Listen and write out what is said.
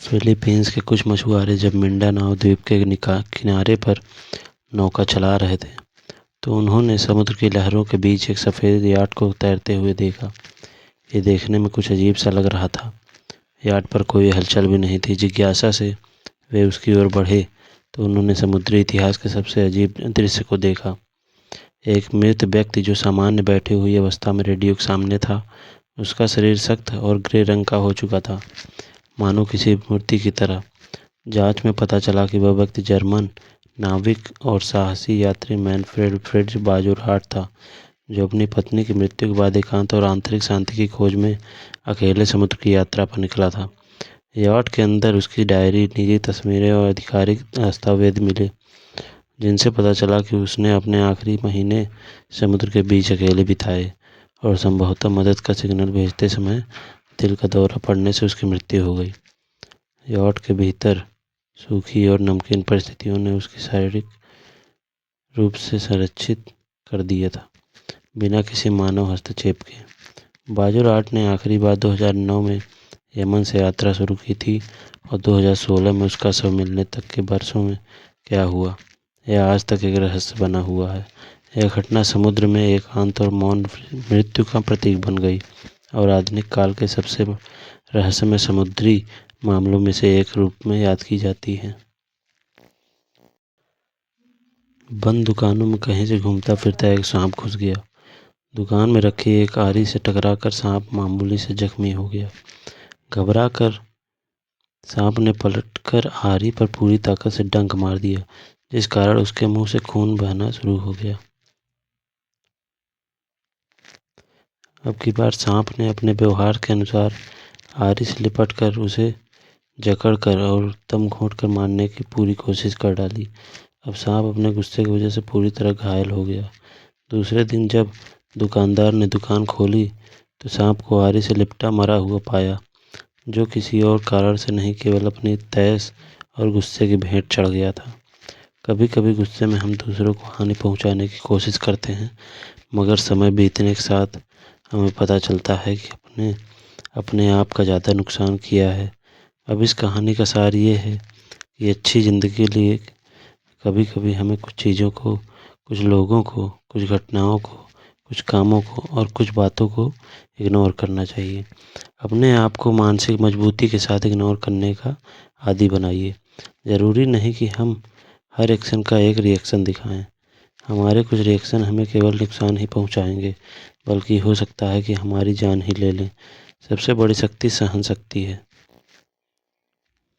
Philippines के कुछ मछुआरे जब मिंडानाओ द्वीप के किनारे पर नौका चला रहे थे तो उन्होंने समुद्र की लहरों के बीच एक सफ़ेद याट को तैरते हुए देखा। ये देखने में कुछ अजीब सा लग रहा था। याट पर कोई हलचल भी नहीं थी। जिज्ञासा से वे उसकी ओर बढ़े तो उन्होंने समुद्री इतिहास के सबसे अजीब दृश्य को देखा। एक मृत व्यक्ति जो सामान्य बैठी हुई अवस्था में रेडियो के सामने था, उसका शरीर सख्त और ग्रे रंग का हो चुका था, मानो किसी मूर्ति की तरह। जांच में पता चला कि वह व्यक्ति जर्मन नाविक और साहसी यात्री मैनफ्रेड फ्रिट्ज बाजुरहाट था, जो अपनी पत्नी की मृत्यु के बाद एकांत और आंतरिक शांति की खोज में अकेले समुद्र की यात्रा पर निकला था। याट के अंदर उसकी डायरी, निजी तस्वीरें और आधिकारिक दस्तावेज मिले, जिनसे पता चला कि उसने अपने आखिरी महीने समुद्र के बीच अकेले बिताए और संभवतः मदद का सिग्नल भेजते समय दिल का दौरा पड़ने से उसकी मृत्यु हो गई। याट के भीतर सूखी और नमकीन परिस्थितियों ने उसकी शारीरिक रूप से संरक्षित कर दिया था, बिना किसी मानव हस्तक्षेप के। बाजुरहाट ने आखिरी बार 2009 में यमन से यात्रा शुरू की थी और 2016 में उसका शव मिलने तक के वर्षों में क्या हुआ, यह आज तक एक रहस्य बना हुआ है। यह घटना समुद्र में एकांत और मौन मृत्यु का प्रतीक बन गई और आधुनिक काल के सबसे रहस्यमय समुद्री मामलों में से एक रूप में याद की जाती है। बंद दुकानों में कहीं से घूमता फिरता एक सांप घुस गया। दुकान में रखी एक आरी से टकराकर सांप मामूली से जख्मी हो गया। घबरा कर सांप ने पलटकर आरी पर पूरी ताकत से डंक मार दिया, जिस कारण उसके मुंह से खून बहना शुरू हो गया। अब की बार सांप ने अपने व्यवहार के अनुसार आरी से लिपटकर उसे जकड़कर और दम घोंटकर मारने की पूरी कोशिश कर डाली। अब सांप अपने गुस्से की वजह से पूरी तरह घायल हो गया। दूसरे दिन जब दुकानदार ने दुकान खोली तो सांप को आरी से लिपटा मरा हुआ पाया, जो किसी और कारण से नहीं, केवल अपनी तैश और गुस्से की भेंट चढ़ गया था। कभी कभी गुस्से में हम दूसरों को हानि पहुंचाने की कोशिश करते हैं, मगर समय बीतने के साथ हमें पता चलता है कि अपने आप का ज़्यादा नुकसान किया है। अब इस कहानी का सार ये है कि अच्छी ज़िंदगी के लिए कभी कभी हमें कुछ चीज़ों को, कुछ लोगों को, कुछ घटनाओं को, कुछ कामों को और कुछ बातों को इग्नोर करना चाहिए। अपने आप को मानसिक मजबूती के साथ इग्नोर करने का आदी बनाइए। ज़रूरी नहीं कि हम हर एक्शन का एक रिएक्शन दिखाएं। हमारे कुछ रिएक्शन हमें केवल नुकसान ही पहुंचाएंगे, बल्कि हो सकता है कि हमारी जान ही ले लें। सबसे बड़ी शक्ति सहन शक्ति है।